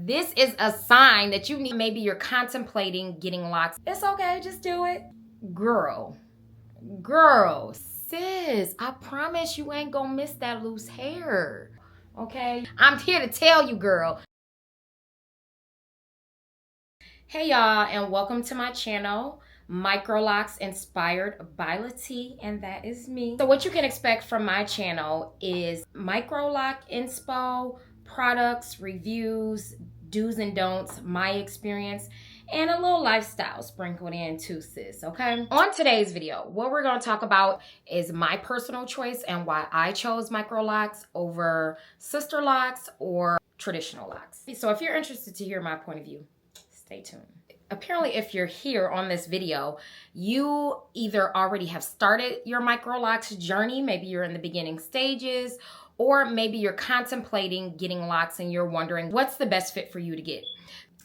this is a sign that you need, maybe you're contemplating getting locks. It's okay, just do it. Girl, sis, I promise you ain't gonna miss that loose hair, okay? I'm here to tell you, girl. Hey y'all, and welcome to my channel, Microlocs inspired by Lati, and that is me. So what you can expect from my channel is microloc inspo, products, reviews, do's and don'ts, my experience, and a little lifestyle sprinkled in too, sis, okay? On today's video, what we're gonna talk about is my personal choice and why I chose Microlocs over Sisterlocks or Traditional Locs. So if you're interested to hear my point of view, stay tuned. Apparently, if you're here on this video, you either already have started your Microlocs journey, maybe you're in the beginning stages, or maybe you're contemplating getting locks and you're wondering what's the best fit for you to get.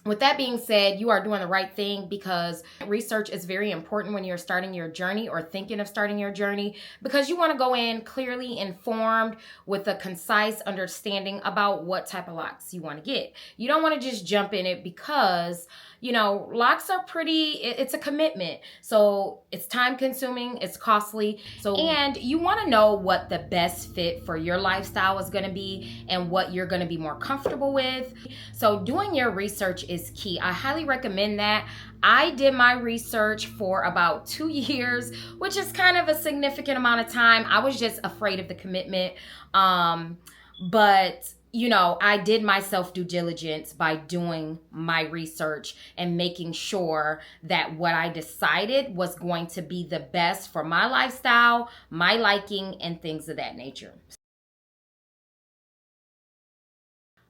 With that being said, you are doing the right thing because research is very important when you're starting your journey or thinking of starting your journey, because you want to go in clearly informed with a concise understanding about what type of locks you want to get. You don't want to just jump in it because, you know, locks are it's a commitment. So it's time consuming, it's costly. And you want to know what the best fit for your lifestyle is going to be and what you're going to be more comfortable with. So doing your research is key. I highly recommend that. I did my research for about 2 years, which is kind of a significant amount of time. I was just afraid of the commitment. But you know, I did myself due diligence by doing my research and making sure that what I decided was going to be the best for my lifestyle, my liking, and things of that nature.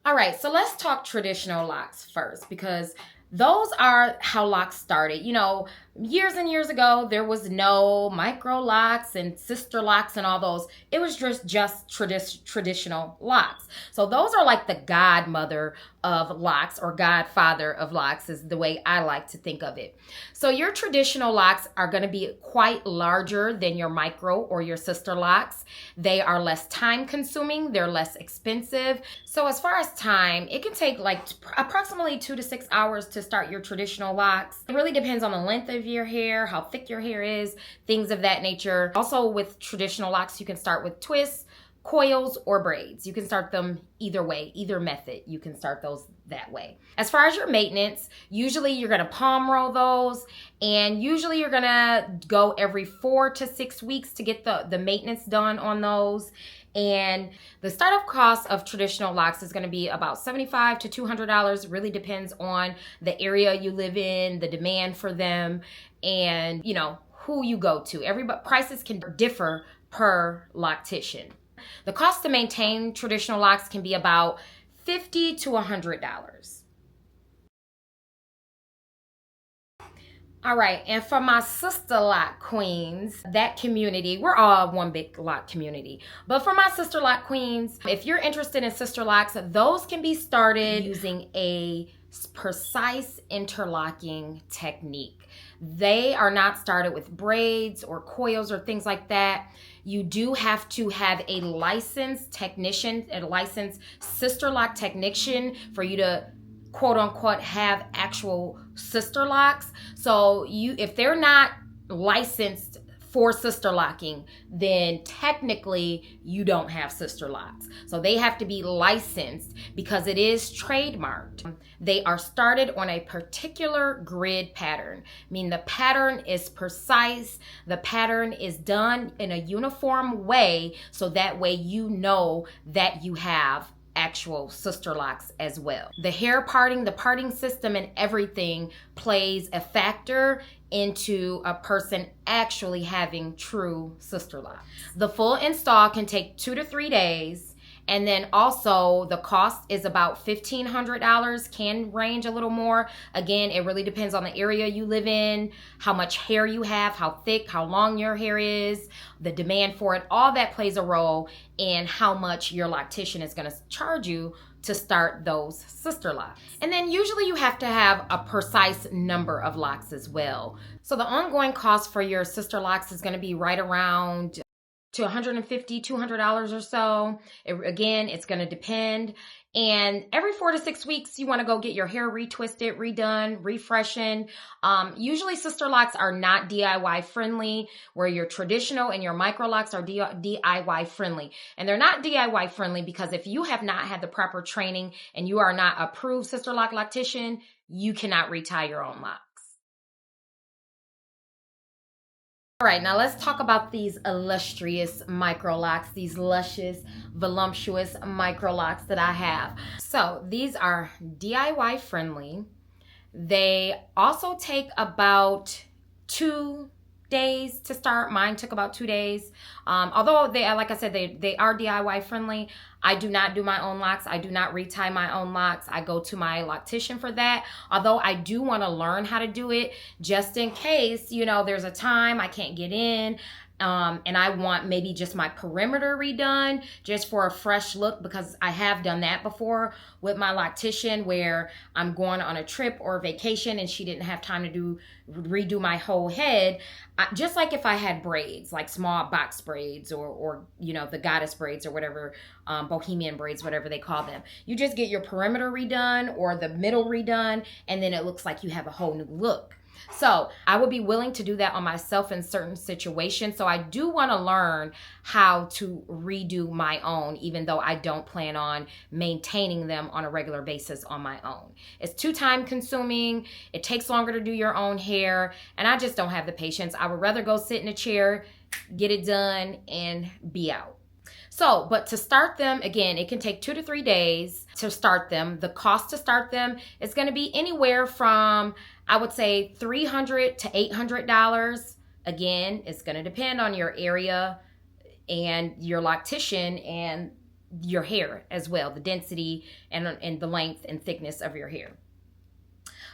All right, so let's talk traditional locks first, because those are how locks started. You know, years and years ago, there was no Microlocs and Sisterlocks and all those. It was just traditional locks. So those are like the godmother of locks, or godfather of locks is the way I like to think of it. So your traditional locks are going to be quite larger than your micro or your Sisterlocks. They are less time consuming. They're less expensive. So as far as time, it can take like approximately 2 to 6 hours to start your traditional locks. It really depends on the length of your hair, how thick your hair is, things of that nature. Also with traditional locks, you can start with twists, coils, or braids. You can start them either way, either method. You can start those that way. As far as your maintenance, usually you're going to palm roll those, and usually you're going to go every 4 to 6 weeks to get the maintenance done on those. And the startup cost of traditional locks is going to be about $75 to $200. Really depends on the area you live in, the demand for them, and you know who you go to. Prices can differ per loctician. The cost to maintain traditional locks can be about $50 to $100. All right, and for my Sisterlock queens, that community, we're all one big lock community. But for my Sisterlock queens, if you're interested in Sisterlocks, those can be started using a precise interlocking technique. They are not started with braids or coils or things like that. You do have to have a licensed technician, a licensed Sisterlock technician for you to quote unquote have actual Sisterlocks. So if they're not licensed for Sisterlocking, then technically you don't have Sisterlocks. So they have to be licensed because it is trademarked. They are started on a particular grid pattern. I mean, the pattern is precise. The pattern is done in a uniform way, so that way you know that you have actual Sisterlocks as well. The hair parting, the parting system, and everything plays a factor into a person actually having true Sisterlocks. The full install can take 2 to 3 days. And then also the cost is about $1,500, can range a little more. Again, it really depends on the area you live in, how much hair you have, how thick, how long your hair is, the demand for it. All that plays a role in how much your loctician is going to charge you to start those Sisterlocks. And then usually you have to have a precise number of locks as well. So the ongoing cost for your Sisterlocks is going to be right around to $150, $200 or so. Again, it's going to depend. And every 4 to 6 weeks, you want to go get your hair retwisted, redone, refreshened. Usually Sisterlocks are not DIY friendly, where your traditional and your Microlocs are DIY friendly. And they're not DIY friendly because if you have not had the proper training and you are not approved Sisterlock loctician, you cannot retie your own locks. All right, now let's talk about these illustrious Microlocs, these luscious, voluptuous Microlocs that I have. So these are DIY friendly. They also take about 2 days to start. Mine took about 2 days. Although they, like I said, they are DIY friendly. I do not do my own locks. I do not retie my own locks. I go to my loctician for that. Although I do want to learn how to do it just in case, you know, there's a time I can't get in. And I want maybe just my perimeter redone just for a fresh look, because I have done that before with my loctician where I'm going on a trip or a vacation and she didn't have time to redo my whole head. Just like if I had braids, like small box braids or you know, the goddess braids or whatever, bohemian braids, whatever they call them. You just get your perimeter redone or the middle redone, and then it looks like you have a whole new look. So I would be willing to do that on myself in certain situations. So I do want to learn how to redo my own, even though I don't plan on maintaining them on a regular basis on my own. It's too time consuming. It takes longer to do your own hair. And I just don't have the patience. I would rather go sit in a chair, get it done, and be out. So, but to start them, again, it can take 2 to 3 days to start them. The cost to start them is going to be anywhere from, I would say, $300 to $800. Again, it's going to depend on your area and your loctician and your hair as well, the density and the length and thickness of your hair.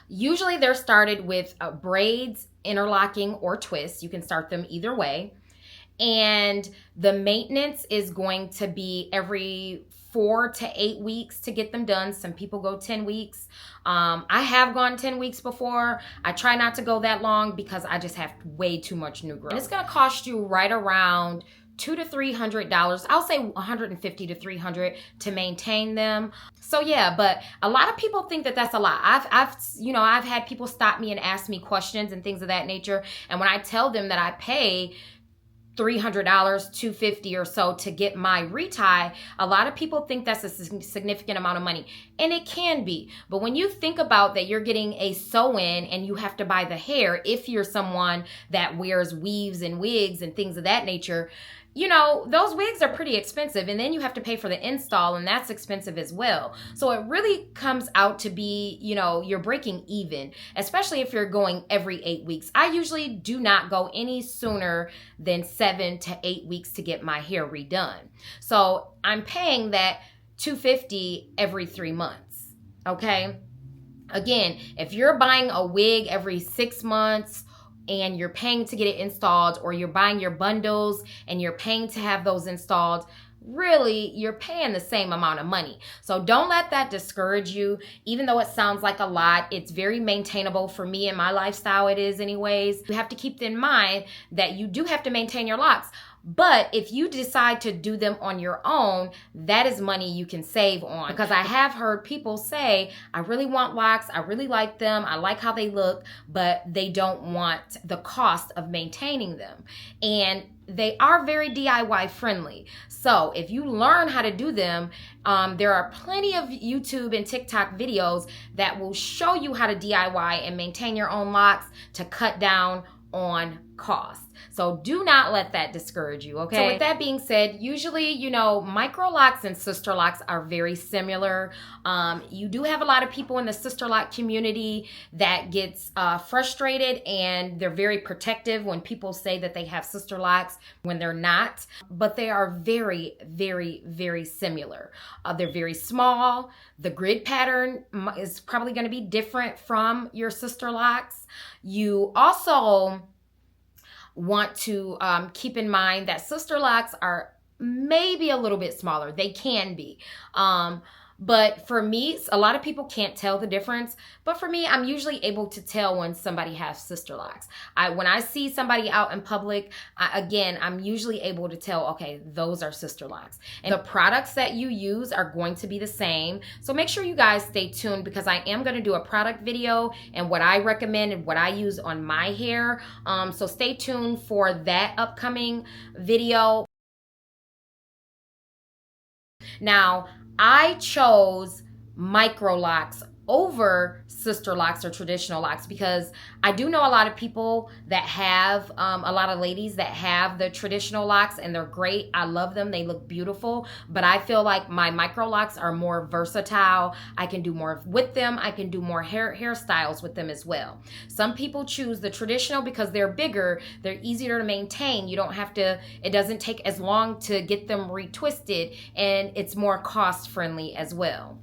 Usually they're started with braids, interlocking, or twists. You can start them either way. And the maintenance is going to be every 4 to 8 weeks to get them done. Some people go 10 weeks. I have gone 10 weeks before. I try not to go that long because I just have way too much new growth. And it's going to cost you right around $200 to $300. I'll say $150 to $300 to maintain them. So yeah, but a lot of people think that that's a lot. I've had people stop me and ask me questions and things of that nature. And when I tell them that I pay $300, $250 or so to get my retie, a lot of people think that's a significant amount of money, and it can be. But when you think about that, you're getting a sew-in and you have to buy the hair if you're someone that wears weaves and wigs and things of that nature. You know, those wigs are pretty expensive, and then you have to pay for the install, and that's expensive as well. So it really comes out to be, you know, you're breaking even, especially if you're going every 8 weeks. I usually do not go any sooner than 7 to 8 weeks to get my hair redone. So I'm paying that $250 every 3 months, okay? Again, if you're buying a wig every 6 months, and you're paying to get it installed, or you're buying your bundles and you're paying to have those installed, really, you're paying the same amount of money. So don't let that discourage you. Even though it sounds like a lot, it's very maintainable for me and my lifestyle. It is anyways. You have to keep in mind that you do have to maintain your locks. But if you decide to do them on your own, that is money you can save on. Because I have heard people say, I really want locks, I really like them, I like how they look, but they don't want the cost of maintaining them. And they are very DIY friendly. So if you learn how to do them, there are plenty of YouTube and TikTok videos that will show you how to DIY and maintain your own locks to cut down on cost. So do not let that discourage you, okay? So with that being said, usually, you know, Microlocs and Sisterlocks are very similar. You do have a lot of people in the Sisterlock community that gets frustrated, and they're very protective when people say that they have Sisterlocks when they're not. But they are very, very, very similar. They're very small. The grid pattern is probably going to be different from your Sisterlocks. You also want to keep in mind that Sisterlocks are maybe a little bit smaller. They can be. But for me, a lot of people can't tell the difference. But for me, I'm usually able to tell when somebody has Sisterlocks. When I see somebody out in public, I'm usually able to tell, okay, those are Sisterlocks. And the products that you use are going to be the same. So make sure you guys stay tuned, because I am going to do a product video and what I recommend and what I use on my hair. So stay tuned for that upcoming video. Now, I chose Microlocs over Sisterlocks or Traditional Locs because I do know a lot of people that have, a lot of ladies that have the Traditional Locs, and they're great. I love them. They look beautiful. But I feel like my Microlocs are more versatile. I can do more with them. I can do more hairstyles with them as well. Some people choose the traditional because they're bigger. They're easier to maintain. You don't have to, it doesn't take as long to get them retwisted, and it's more cost friendly as well.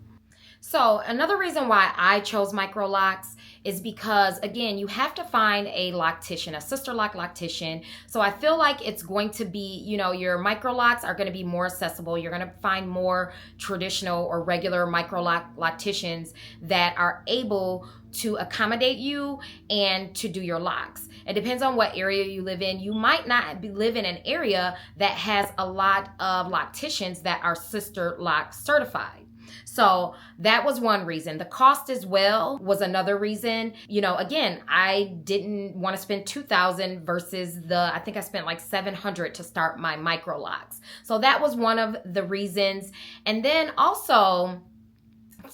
So another reason why I chose Microlocs is because, again, you have to find a loctician, a Sisterlock loctician. So I feel like it's going to be, your Microlocs are going to be more accessible. You're going to find more traditional or regular locticians that are able to accommodate you and to do your locks. It depends on what area you live in. You might not live in an area that has a lot of locticians that are Sisterlock certified. So that was one reason. The cost as well was another reason. Again, I didn't want to spend $2,000 versus I think I spent like $700 to start my Microlocs. So that was one of the reasons. And then also,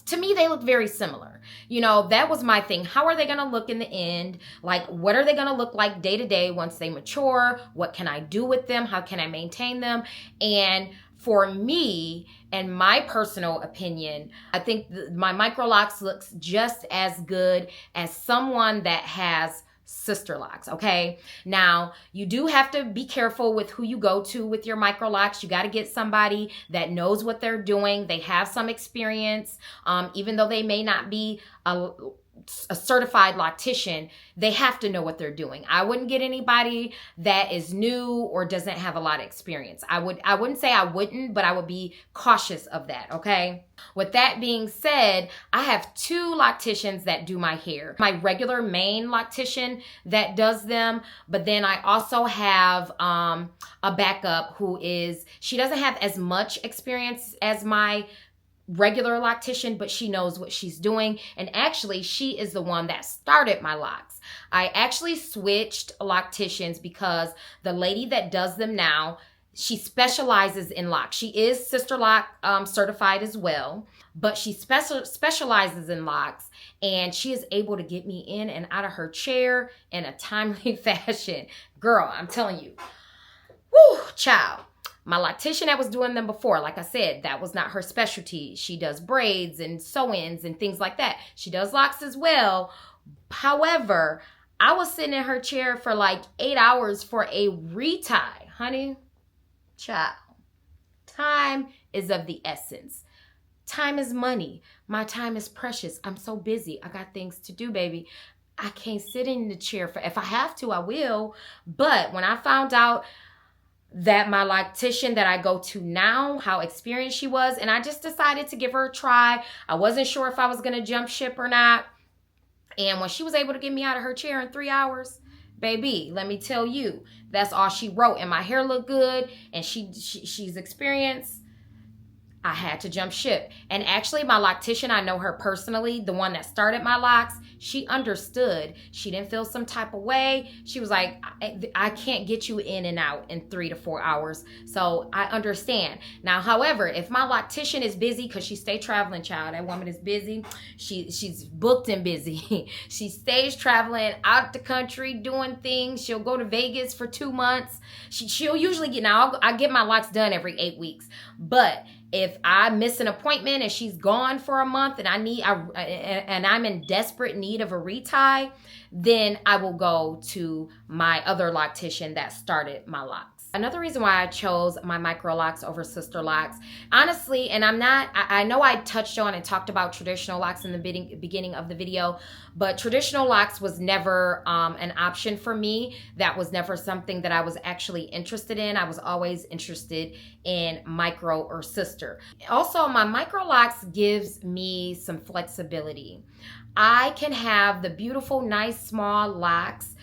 to me, they look very similar. That was my thing. How are they going to look in the end? Like, what are they going to look like day to day once they mature? What can I do with them? How can I maintain them? And for me, and my personal opinion, I think my Microlocs looks just as good as someone that has Sisterlocks, okay? Now, you do have to be careful with who you go to with your Microlocs. You got to get somebody that knows what they're doing. They have some experience. Even though they may not be a certified loctician, they have to know what they're doing. I wouldn't get anybody that is new or doesn't have a lot of experience. I wouldn't say I wouldn't, but I would be cautious of that, okay? With that being said, I have 2 locticians that do my hair. My regular main loctician that does them, but then I also have a backup she doesn't have as much experience as my regular loctician, but she knows what she's doing. And actually, she is the one that started my locks. I actually switched locticians because the lady that does them now, she specializes in locks. She is Sisterlock certified as well, but she specializes in locks, and she is able to get me in and out of her chair in a timely fashion. Girl, I'm telling you, woo, child. My loctician that was doing them before, like I said, that was not her specialty. She does braids and sew-ins and things like that. She does locks as well. However, I was sitting in her chair for like 8 hours for a retie. Honey, child, time is of the essence. Time is money. My time is precious. I'm so busy. I got things to do, baby. I can't sit in the chair if I have to, I will. But when I found out that my loctician that I go to now, how experienced she was, and I just decided to give her a try. I wasn't sure if I was going to jump ship or not. And when she was able to get me out of her chair in 3 hours, baby, let me tell you, that's all she wrote. And my hair looked good, and she's experienced. I had to jump ship. And actually, my loctician, I know her personally, the one that started my locks, she understood. She didn't feel some type of way. She was like, I can't get you in and out in 3 to 4 hours. So I understand. Now, however, if my loctician is busy, because she stay traveling, child, that woman is busy. She's booked and busy. She stays traveling out the country doing things. She'll go to Vegas for 2 months. She'll usually I get my locks done every 8 weeks. But if I miss an appointment and she's gone for a month and I'm in desperate need of a retie, then I will go to my other loctician that started my locks. Another reason why I chose my Microlocs over Sisterlocks, honestly, and I know I touched on and talked about Traditional Locs in the beginning of the video, but Traditional Locs was never an option for me. That was never something that I was actually interested in. I was always interested in Micro or Sister. Also, my Microlocs gives me some flexibility. I can have the beautiful, nice, small locks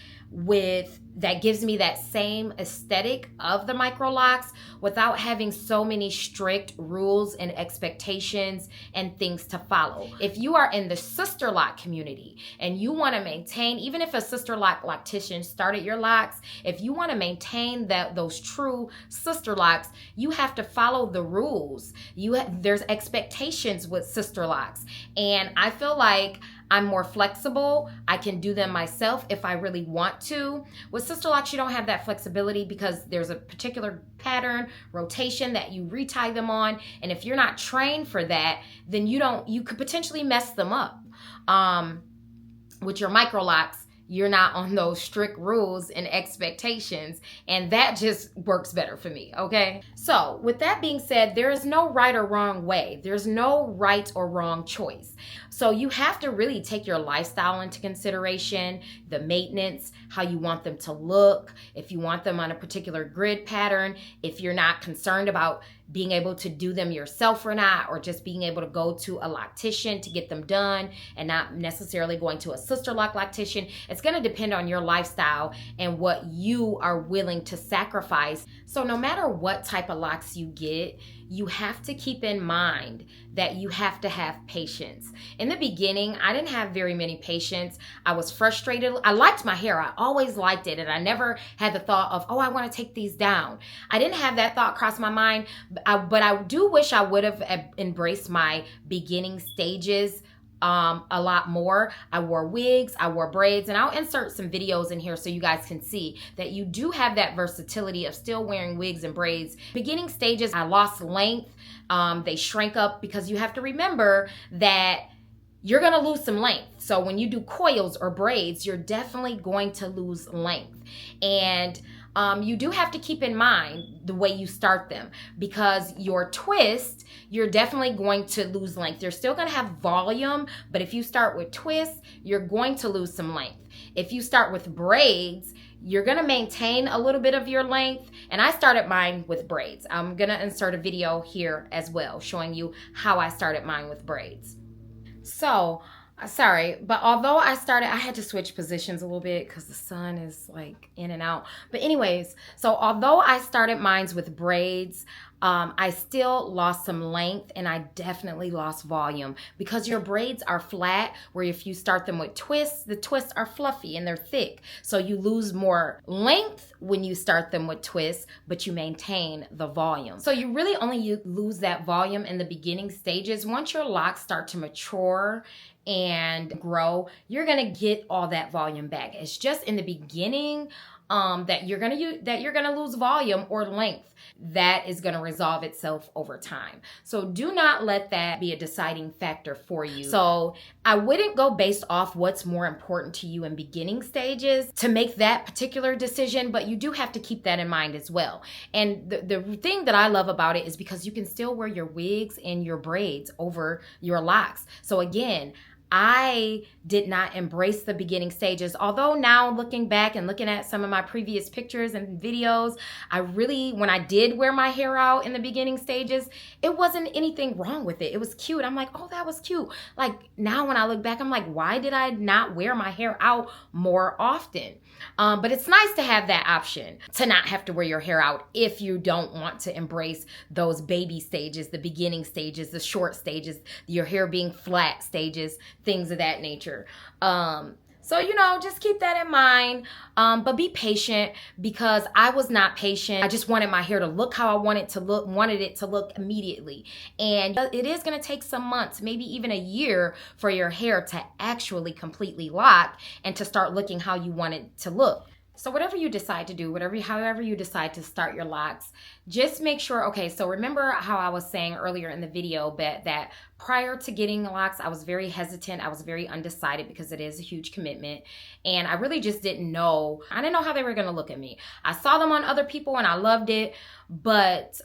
that gives me that same aesthetic of the Microlocs without having so many strict rules and expectations and things to follow. If you are in the sister lock community and you want to maintain, even if a sister lock loctician started your locks, if you want to maintain those true sister locks, you have to follow the rules. There's expectations with sister locks, and I feel like I'm more flexible. I can do them myself if I really want to. With Sisterlocks, you don't have that flexibility because there's a particular pattern, rotation that you retie them on. And if you're not trained for that, then you could potentially mess them up. With your Microlocs, you're not on those strict rules and expectations, and that just works better for me, okay? So with that being said, there is no right or wrong way. There's no right or wrong choice. So you have to really take your lifestyle into consideration, the maintenance, how you want them to look, if you want them on a particular grid pattern, if you're not concerned about being able to do them yourself or not, or just being able to go to a loctician to get them done and not necessarily going to a sister lock loctician. It's going to depend on your lifestyle and what you are willing to sacrifice. So no matter what type of locks you get, you have to keep in mind that you have to have patience. In the beginning, I didn't have very many patience. I was frustrated. I liked my hair. I always liked it. And I never had the thought of, oh, I want to take these down. I didn't have that thought cross my mind. But I do wish I would have embraced my beginning stages a lot more. I wore wigs, I wore braids, and I'll insert some videos in here so you guys can see that you do have that versatility of still wearing wigs and braids. Beginning stages, I lost length. They shrank up because you have to remember that you're going to lose some length. So when you do coils or braids, you're definitely going to lose length. And you do have to keep in mind the way you start them, because your twist, you're definitely going to lose length. You're still going to have volume, but if you start with twists, you're going to lose some length. If you start with braids, you're going to maintain a little bit of your length. And I started mine with braids. I'm going to insert a video here as well showing you how I started mine with braids. So, sorry, but although I had to switch positions a little bit because the sun is like in and out. But anyways, so although I started mine with braids, I still lost some length, and I definitely lost volume because your braids are flat, where if you start them with twists, the twists are fluffy and they're thick. So you lose more length when you start them with twists, but you maintain the volume. So you really only lose that volume in the beginning stages. Once your locks start to mature and grow, you're gonna get all that volume back. It's just in the beginning that you're gonna lose volume or length. That is gonna resolve itself over time. So do not let that be a deciding factor for you. So I wouldn't go based off what's more important to you in beginning stages to make that particular decision, but you do have to keep that in mind as well. And the thing that I love about it is because you can still wear your wigs and your braids over your locks. So again, I did not embrace the beginning stages. Although now looking back and looking at some of my previous pictures and videos, when I did wear my hair out in the beginning stages, it wasn't anything wrong with it. It was cute. I'm like, oh, that was cute. Like now when I look back, I'm like, why did I not wear my hair out more often? But it's nice to have that option to not have to wear your hair out if you don't want to embrace those baby stages, the beginning stages, the short stages, your hair being flat stages, things of that nature. So, just keep that in mind, but be patient, because I was not patient. I just wanted my hair to look how I wanted it to look immediately. And it is going to take some months, maybe even a year, for your hair to actually completely lock and to start looking how you want it to look. So whatever you decide to do, however you decide to start your locks, just make sure, okay, so remember how I was saying earlier in the video that prior to getting locks, I was very hesitant. I was very undecided because it is a huge commitment. And I really just didn't know. I didn't know how they were going to look at me. I saw them on other people and I loved it, but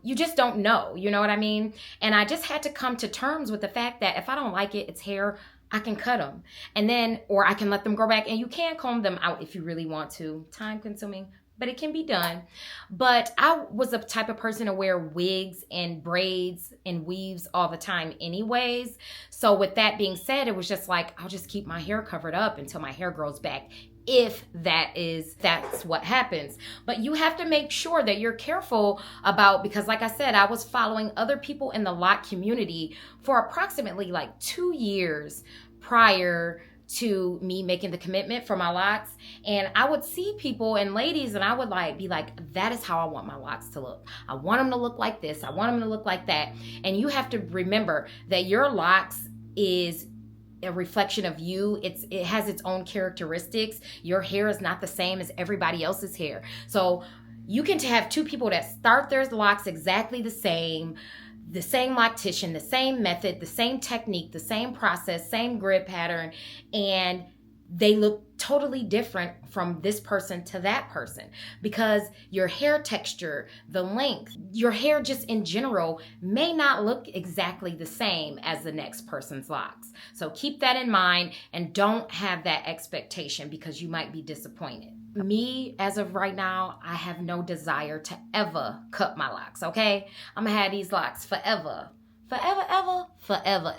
you just don't know, you know what I mean? And I just had to come to terms with the fact that if I don't like it, it's hair, I can cut them, and then, or I can let them grow back, and you can comb them out if you really want to. Time consuming, but it can be done. But I was the type of person to wear wigs and braids and weaves all the time anyways. So with that being said, it was just like, I'll just keep my hair covered up until my hair grows back, if that's what happens. But you have to make sure that you're careful about, because like I said, I was following other people in the lock community for approximately like 2 years prior to me making the commitment for my locks. And I would see people and ladies, and I would be like, that is how I want my locks to look. I want them to look like this. I want them to look like that. And you have to remember that your locks is a reflection of you. It has its own characteristics. Your hair is not the same as everybody else's hair. So you can have two people that start their locks exactly the same loctician, the same method, the same technique, the same process, same grid pattern, and they look totally different from this person to that person, because your hair texture, the length, your hair just in general may not look exactly the same as the next person's locks. So keep that in mind and don't have that expectation, because you might be disappointed. Me, as of right now, I have no desire to ever cut my locks, okay? I'm gonna have these locks forever. Forever,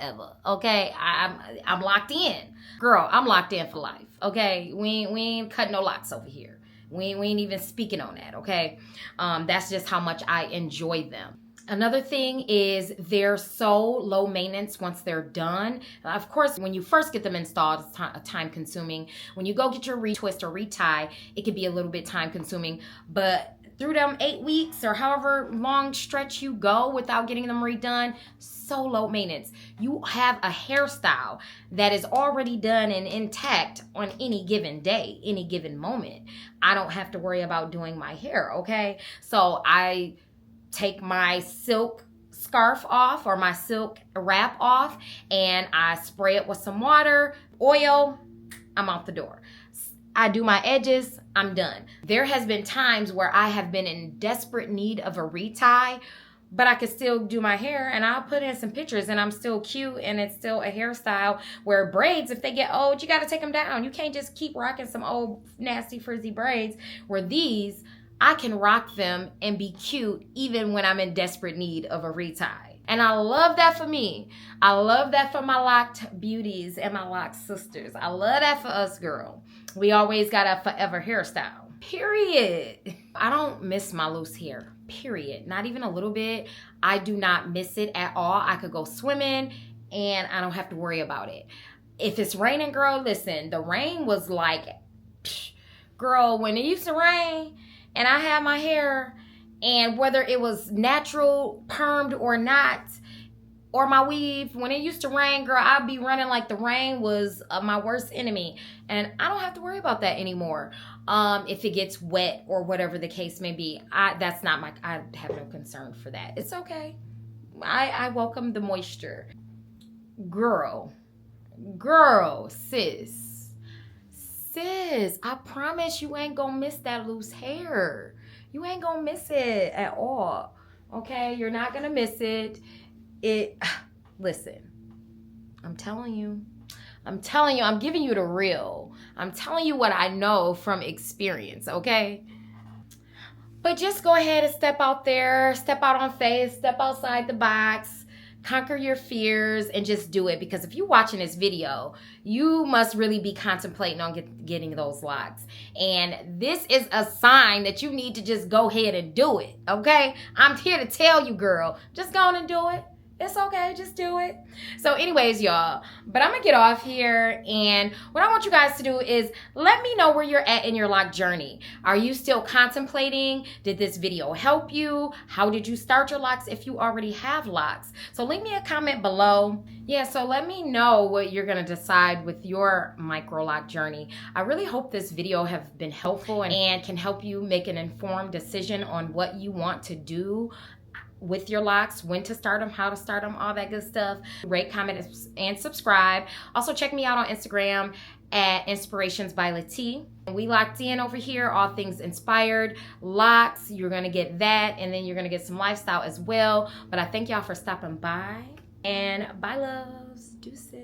ever. Okay, I'm locked in. Girl, I'm locked in for life. Okay, we ain't cutting no locks over here. We ain't even speaking on that, okay? That's just how much I enjoy them. Another thing is they're so low maintenance once they're done. Of course, when you first get them installed, it's time consuming. When you go get your retwist or retie, it can be a little bit time consuming. But through them 8 weeks or however long stretch you go without getting them redone, so low maintenance. You have a hairstyle that is already done and intact on any given day, any given moment. I don't have to worry about doing my hair, okay? So I take my silk scarf off or my silk wrap off, and I spray it with some water, oil, I'm out the door. I do my edges, I'm done. There has been times where I have been in desperate need of a retie, but I could still do my hair, and I'll put in some pictures and I'm still cute, and it's still a hairstyle where braids, if they get old, you got to take them down. You can't just keep rocking some old nasty frizzy braids, where these, I can rock them and be cute even when I'm in desperate need of a retie. And I love that for me. I love that for my locked beauties and my locked sisters. I love that for us, girl. We always got a forever hairstyle. Period. I don't miss my loose hair. Period. Not even a little bit. I do not miss it at all. I could go swimming and I don't have to worry about it. If it's raining, girl, listen, the rain was like, girl, when it used to rain and I had my hair, and whether it was natural, permed or not, or my weave, when it used to rain, girl, I'd be running like the rain was my worst enemy. And I don't have to worry about that anymore. If it gets wet or whatever the case may be, I have no concern for that. It's okay. I welcome the moisture. Girl, sis, I promise you ain't gonna miss that loose hair. You ain't gonna miss it at all. Okay, you're not gonna miss it. Listen, I'm telling you, I'm giving you the real. I'm telling you what I know from experience, okay? But just go ahead and step out there, step out on faith, step outside the box, conquer your fears, and just do it. Because if you're watching this video, you must really be contemplating on getting those locks. And this is a sign that you need to just go ahead and do it, okay? I'm here to tell you, girl, just go on and do it. It's okay, just do it. So anyways, y'all, but I'm gonna get off here, and what I want you guys to do is let me know where you're at in your lock journey. Are you still contemplating? Did this video help you? How did you start your locks if you already have locks? So leave me a comment below. Yeah, so let me know what you're gonna decide with your micro lock journey. I really hope this video have been helpful and can help you make an informed decision on what you want to do with your locks, when to start them, how to start them, all that good stuff. Rate, comment, and subscribe. Also check me out on Instagram at Inspirations by Lati. We locked in over here, all things inspired locks. You're gonna get that, and then you're gonna get some lifestyle as well. But I thank y'all for stopping by, and bye loves, deuces.